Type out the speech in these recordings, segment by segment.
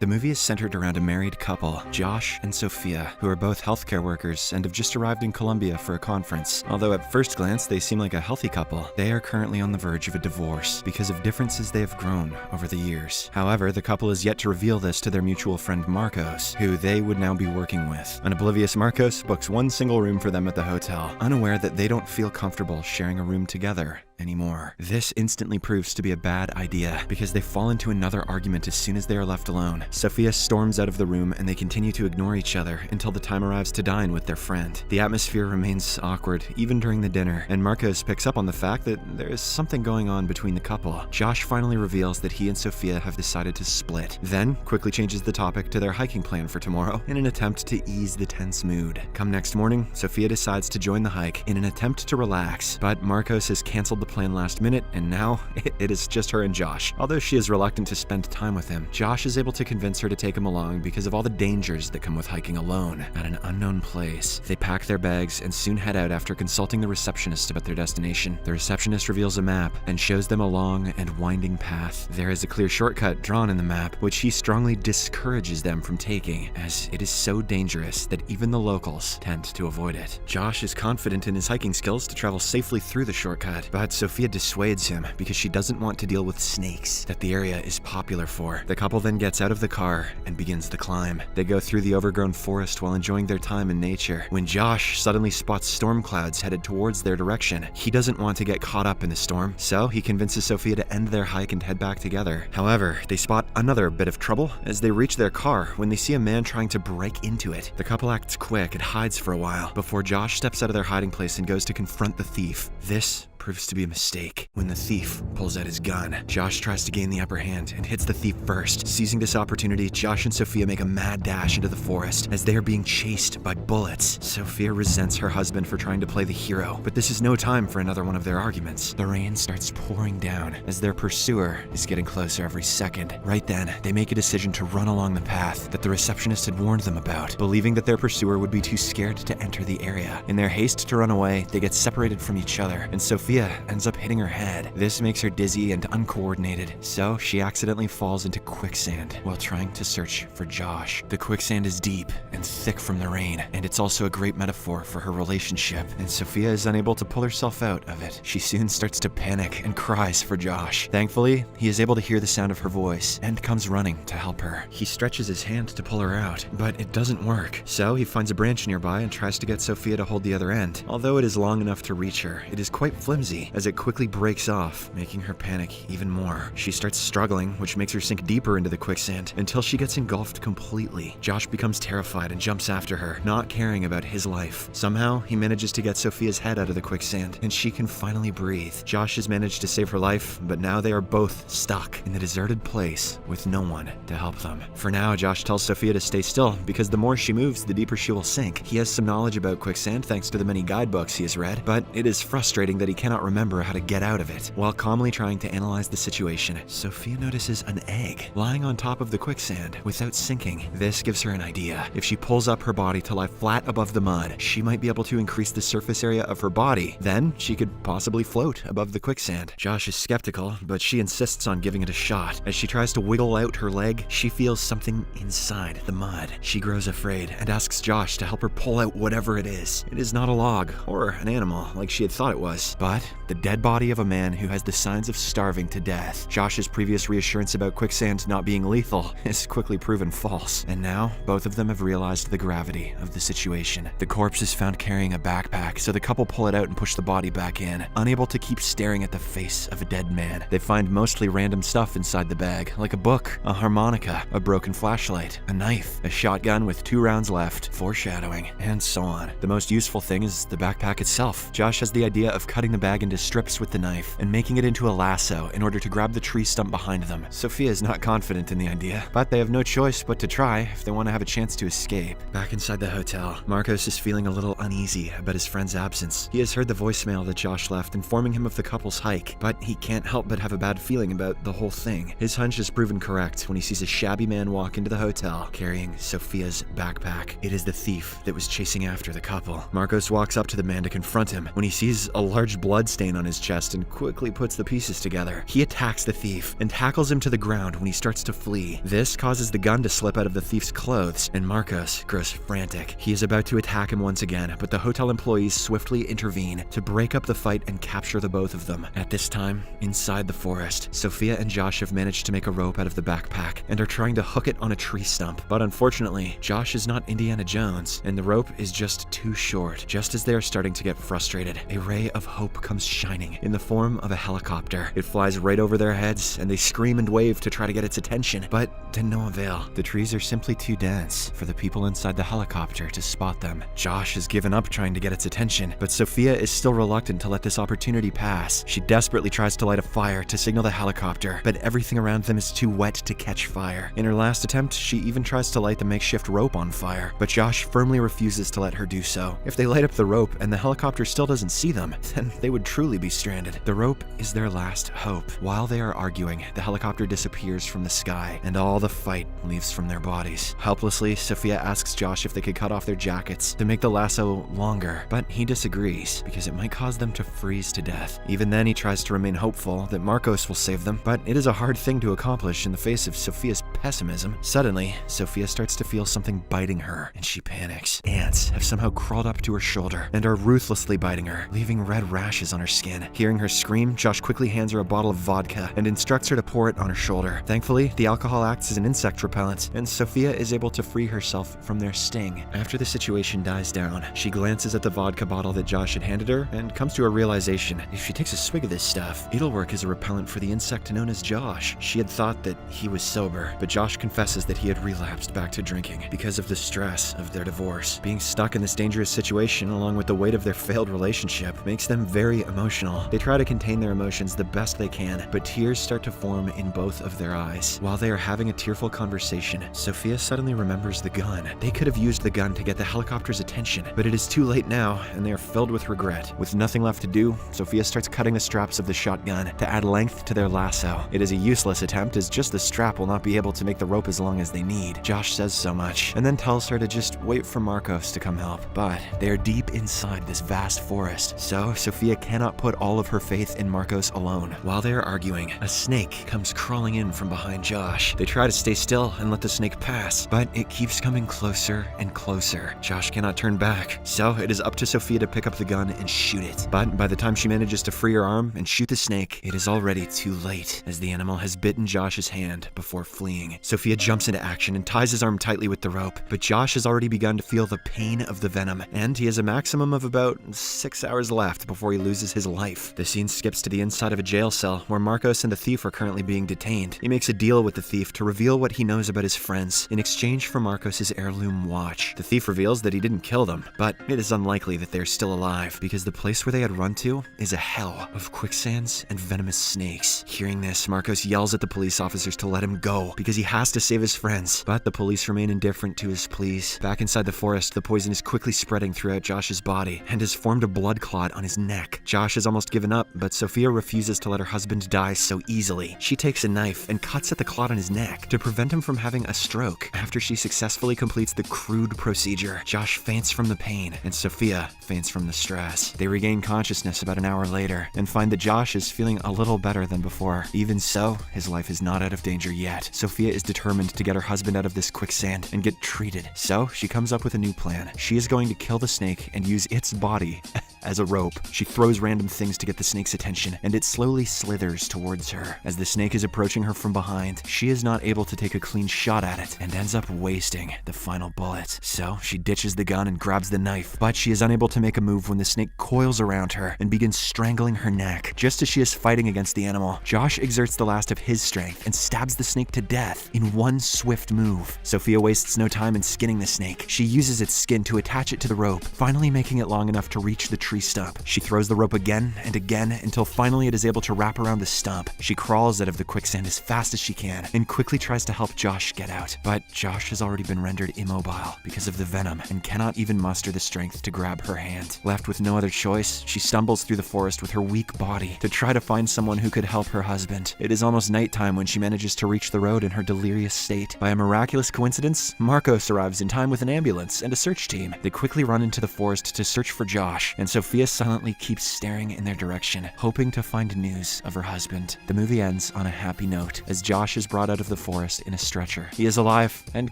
The movie is centered around a married couple, Josh and Sophia, who are both healthcare workers and have just arrived in Colombia for a conference. Although at first glance they seem like a healthy couple, they are currently on the verge of a divorce because of differences they have grown over the years. However, the couple is yet to reveal this to their mutual friend Marcos, who they would now be working with. An oblivious Marcos books one single room for them at the hotel, unaware that they don't feel comfortable sharing a room together anymore. This instantly proves to be a bad idea because they fall into another argument as soon as they are left alone. Sophia storms out of the room and they continue to ignore each other until the time arrives to dine with their friend. The atmosphere remains awkward even during the dinner, and Marcos picks up on the fact that there is something going on between the couple. Josh finally reveals that he and Sophia have decided to split, then quickly changes the topic to their hiking plan for tomorrow in an attempt to ease the tense mood. Come next morning, Sophia decides to join the hike in an attempt to relax, but Marcos has canceled the plan last minute, and now it is just her and Josh. Although she is reluctant to spend time with him, Josh is able to convince her to take him along because of all the dangers that come with hiking alone at an unknown place. They pack their bags and soon head out after consulting the receptionist about their destination. The receptionist reveals a map and shows them a long and winding path. There is a clear shortcut drawn in the map, which he strongly discourages them from taking, as it is so dangerous that even the locals tend to avoid it. Josh is confident in his hiking skills to travel safely through the shortcut, but Sophia dissuades him because she doesn't want to deal with snakes that the area is popular for. The couple then gets out of the car and begins the climb. They go through the overgrown forest while enjoying their time in nature, when Josh suddenly spots storm clouds headed towards their direction. He doesn't want to get caught up in the storm, so he convinces Sophia to end their hike and head back together. However, they spot another bit of trouble as they reach their car when they see a man trying to break into it. The couple acts quick and hides for a while before Josh steps out of their hiding place and goes to confront the thief. This proves to be a mistake when the thief pulls out his gun. Josh tries to gain the upper hand and hits the thief first. Seizing this opportunity, Josh and Sophia make a mad dash into the forest as they are being chased by bullets. Sophia resents her husband for trying to play the hero, but this is no time for another one of their arguments. The rain starts pouring down as their pursuer is getting closer every second. Right then, they make a decision to run along the path that the receptionist had warned them about, believing that their pursuer would be too scared to enter the area. In their haste to run away, they get separated from each other, and Sophia ends up hitting her head. This makes her dizzy and uncoordinated, so she accidentally falls into quicksand while trying to search for Josh. The quicksand is deep and thick from the rain, and it's also a great metaphor for her relationship, and Sophia is unable to pull herself out of it. She soon starts to panic and cries for Josh. Thankfully, he is able to hear the sound of her voice and comes running to help her. He stretches his hand to pull her out, but it doesn't work, so he finds a branch nearby and tries to get Sophia to hold the other end. Although it is long enough to reach her, it is quite flimsy as it quickly breaks off, making her panic even more. She starts struggling, which makes her sink deeper into the quicksand until she gets engulfed completely. Josh becomes terrified and jumps after her, not caring about his life. Somehow, he manages to get Sophia's head out of the quicksand, and she can finally breathe. Josh has managed to save her life, but now they are both stuck in the deserted place with no one to help them. For now, Josh tells Sophia to stay still because the more she moves, the deeper she will sink. He has some knowledge about quicksand thanks to the many guidebooks he has read, but it is frustrating that he cannot remember how to get out of it. While calmly trying to analyze the situation, Sophia notices an egg lying on top of the quicksand without sinking. This gives her an idea. If she pulls up her body to lie flat above the mud, she might be able to increase the surface area of her body. Then she could possibly float above the quicksand. Josh is skeptical, but she insists on giving it a shot. As she tries to wiggle out her leg, she feels something inside the mud. She grows afraid and asks Josh to help her pull out whatever it is. It is not a log or an animal like she had thought it was, but the dead body of a man who has the signs of starving to death. Josh's previous reassurance about quicksand not being lethal is quickly proven false, and now both of them have realized the gravity of the situation. The corpse is found carrying a backpack, so the couple pull it out and push the body back in, unable to keep staring at the face of a dead man. They find mostly random stuff inside the bag, like a book, a harmonica, a broken flashlight, a knife, a shotgun with 2 rounds left, foreshadowing, and so on. The most useful thing is the backpack itself. Josh has the idea of cutting the bag into strips with the knife and making it into a lasso in order to grab the tree stump behind them. Sophia is not confident in the idea, but they have no choice but to try if they want to have a chance to escape. Back inside the hotel, Marcos is feeling a little uneasy about his friend's absence. He has heard the voicemail that Josh left informing him of the couple's hike, but he can't help but have a bad feeling about the whole thing. His hunch is proven correct when he sees a shabby man walk into the hotel carrying Sophia's backpack. It is the thief that was chasing after the couple. Marcos walks up to the man to confront him when he sees a large blood stain skin on his chest and quickly puts the pieces together. He attacks the thief and tackles him to the ground when he starts to flee. This causes the gun to slip out of the thief's clothes, and Marcos grows frantic. He is about to attack him once again, but the hotel employees swiftly intervene to break up the fight and capture the both of them. At this time, inside the forest, Sophia and Josh have managed to make a rope out of the backpack and are trying to hook it on a tree stump. But unfortunately, Josh is not Indiana Jones, and the rope is just too short. Just as they are starting to get frustrated, a ray of hope comes shining in the form of a helicopter. It flies right over their heads, and they scream and wave to try to get its attention, but to no avail. The trees are simply too dense for the people inside the helicopter to spot them. Josh has given up trying to get its attention, but Sophia is still reluctant to let this opportunity pass. She desperately tries to light a fire to signal the helicopter, but everything around them is too wet to catch fire. In her last attempt, she even tries to light the makeshift rope on fire, but Josh firmly refuses to let her do so. If they light up the rope and the helicopter still doesn't see them, then they would truly be stranded. The rope is their last hope. While they are arguing, the helicopter disappears from the sky, and all the fight leaves from their bodies. Helplessly, Sophia asks Josh if they could cut off their jackets to make the lasso longer, but he disagrees because it might cause them to freeze to death. Even then, he tries to remain hopeful that Marcos will save them, but it is a hard thing to accomplish in the face of Sophia's pessimism. Suddenly, Sophia starts to feel something biting her, and she panics. Ants have somehow crawled up to her shoulder and are ruthlessly biting her, leaving red rashes on her skin. Hearing her scream, Josh quickly hands her a bottle of vodka and instructs her to pour it on her shoulder. Thankfully, the alcohol acts as an insect repellent, and Sophia is able to free herself from their sting. After the situation dies down, she glances at the vodka bottle that Josh had handed her and comes to a realization. If she takes a swig of this stuff, it'll work as a repellent for the insect known as Josh. She had thought that he was sober, but Josh confesses that he had relapsed back to drinking because of the stress of their divorce. Being stuck in this dangerous situation, along with the weight of their failed relationship, makes them very emotional. They try to contain their emotions the best they can, but tears start to form in both of their eyes. While they are having a tearful conversation, Sophia suddenly remembers the gun. They could have used the gun to get the helicopter's attention, but it is too late now, and they are filled with regret. With nothing left to do, Sophia starts cutting the straps of the shotgun to add length to their lasso. It is a useless attempt, as just the strap will not be able to make the rope as long as they need. Josh says so much, and then tells her to just wait for Marcos to come help. But they are deep inside this vast forest, so Sophia cannot put all of her faith in Marcos alone. While they are arguing, a snake comes crawling in from behind Josh. They try to stay still and let the snake pass, but it keeps coming closer and closer. Josh cannot turn back, so it is up to Sophia to pick up the gun and shoot it. But by the time she manages to free her arm and shoot the snake, it is already too late, as the animal has bitten Josh's hand before fleeing. Sophia jumps into action and ties his arm tightly with the rope, but Josh has already begun to feel the pain of the venom, and he has a maximum of about 6 hours left before he loses his life. The scene skips to the inside of a jail cell where Marcos and the thief are currently being detained. He makes a deal with the thief to reveal what he knows about his friends in exchange for Marcos's heirloom watch. The thief reveals that he didn't kill them, but it is unlikely that they're still alive because the place where they had run to is a hell of quicksands and venomous snakes. Hearing this, Marcos yells at the police officers to let him go because he has to save his friends, but the police remain indifferent to his pleas. Back inside the forest, the poison is quickly spreading throughout Josh's body and has formed a blood clot on his neck. Josh has almost given up, but Sophia refuses to let her husband die so easily. She takes a knife and cuts at the clot on his neck to prevent him from having a stroke. After she successfully completes the crude procedure, Josh faints from the pain and Sophia faints from the stress. They regain consciousness about an hour later and find that Josh is feeling a little better than before. Even so, his life is not out of danger yet. Sophia is determined to get her husband out of this quicksand and get treated. So she comes up with a new plan. She is going to kill the snake and use its body as a rope. She throws random things to get the snake's attention, and it slowly slithers towards her. As the snake is approaching her from behind, she is not able to take a clean shot at it and ends up wasting the final bullet. So she ditches the gun and grabs the knife, but she is unable to make a move when the snake coils around her and begins strangling her neck. Just as she is fighting against the animal, Josh exerts the last of his strength and stabs the snake to death in one swift move. Sophia wastes no time in skinning the snake. She uses its skin to attach it to the rope, finally making it long enough to reach the tree stump. She throws the rope again and again until finally it is able to wrap around the stump. She crawls out of the quicksand as fast as she can and quickly tries to help Josh get out. But Josh has already been rendered immobile because of the venom and cannot even muster the strength to grab her hand. Left with no other choice, she stumbles through the forest with her weak body to try to find someone who could help her husband. It is almost nighttime when she manages to reach the road in her delirious state. By a miraculous coincidence, Marcos arrives in time with an ambulance and a search team. They quickly run into the forest to search for Josh, and Sophia silently keeps staring staring in their direction, hoping to find news of her husband. The movie ends on a happy note as Josh is brought out of the forest in a stretcher. He is alive and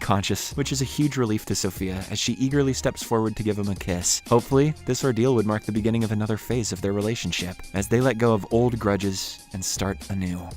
conscious, which is a huge relief to Sophia as she eagerly steps forward to give him a kiss. Hopefully, this ordeal would mark the beginning of another phase of their relationship as they let go of old grudges and start anew.